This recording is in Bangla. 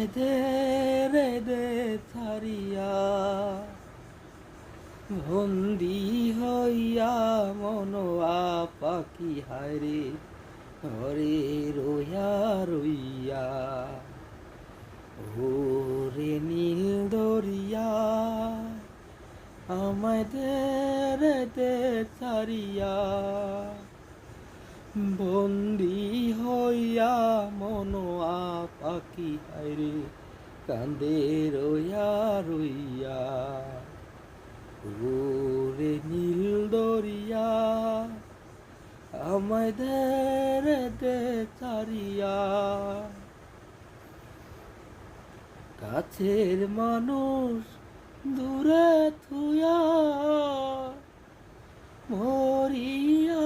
আমায় দে রে দে ছাড়িয়া, বন্দি হইয়া মনোয়া পাখি হায়রে ঘরে রইয়া রইয়া। ওরে নীল দরিয়া, আমায় দে রে দে ছাড়িয়া, বন্দি হইয়া মনোয়া পাখি হায়রে কান্দে রইয়া রইয়া। ওরে নীল দরিয়া, আমায় দে রে দে ছাড়িয়া। কাছের মানুষ দূরে থুয়া, মরিয়া